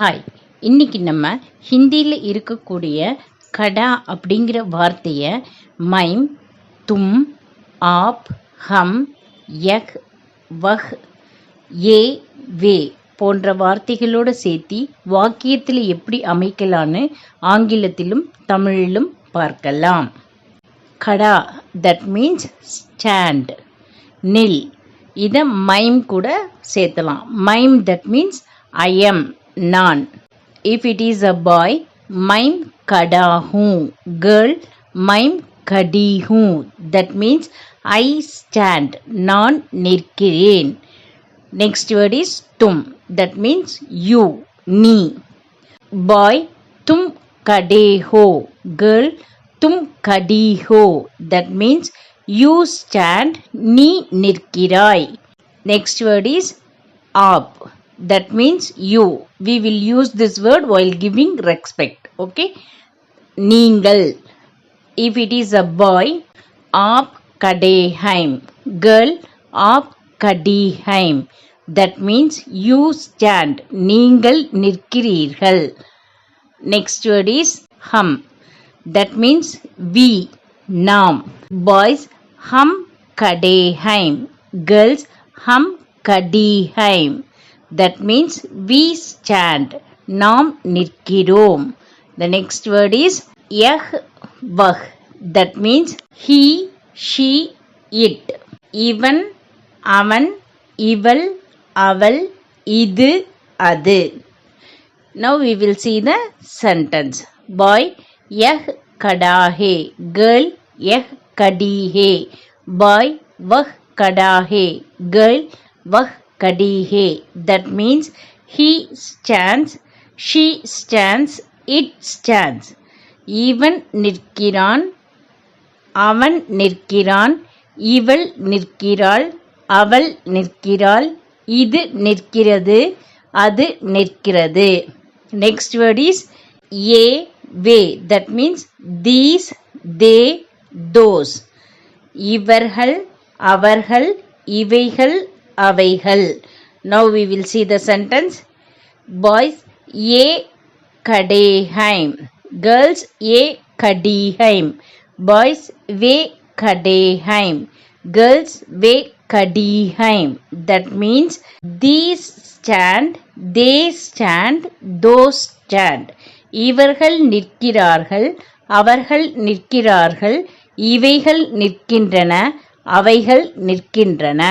Hi, இன்னைக்கு நம்ம ஹிந்தியில் இருக்கக்கூடிய கடா அப்படிங்கிற வார்த்தையை மைம், தும், ஆப், ஹம், யக், வஹ், ஏ, வே போன்ற வார்த்தைகளோடு சேர்த்து வாக்கியத்தில் எப்படி அமைக்கலான்னு ஆங்கிலத்திலும் தமிழிலும் பார்க்கலாம். கடா தட் மீன்ஸ் ஸ்டாண்ட். நில் இதை மைம் கூட சேர்த்தலாம். மைம் தட் மீன்ஸ் ஐ எம், நான். If it is a boy, மைம் கடா ஹூ. Girl, மைம் கடி ஹூ. That means I stand, நான் நிற்கிறேன். Next word is tum. That means you, நீ. Boy, tum kade ho. Girl, tum kadi ho. That means you stand, நீ நிற்கிறாய். Next word is aap. That means you. We will use this word while giving respect. Okay. நீங்கள். If it is a boy, aap kadeheim. Girl, aap kadiheim. That means you stand. நீங்கள் நிற்கிறீர்கள். Next word is hum. That means we, நாம். Boys, hum kadeheim. Girls, hum kadiheim. That means we stand. நாம் நிற்கிறோம். The next word is yah, vah. That means he, she, it. இவன், அவன், இவள், அவள், இது, அது. Now we will see the sentence. Boy, yah kada hai. Girl, yah kadi hai. Boy, vah kada hai. Girl, vah kadi hai. That means he stands, she stands, it stands. இவன் நிற்கிறான், அவன் நிற்கிறான், இவள் நிற்கிறாள், அவள் நிற்கிறாள், இது நிற்கிறது, அது நிற்கிறது. Next word is ye, ve. That means these, they, those. இவர்கள், அவர்கள், இவைகள், அவைகள். Now we will see the sentence. Boys, ye kadeheim. Girls, ye kadiheim. Boys, ve kadeheim. Girls, ve kadiheim. That means these stand, they stand, those stand. இவர்கள் நிற்கிறார்கள், அவர்கள் நிற்கிறார்கள், இவைகள் நிற்கின்றன, அவைகள் நிற்கின்றன.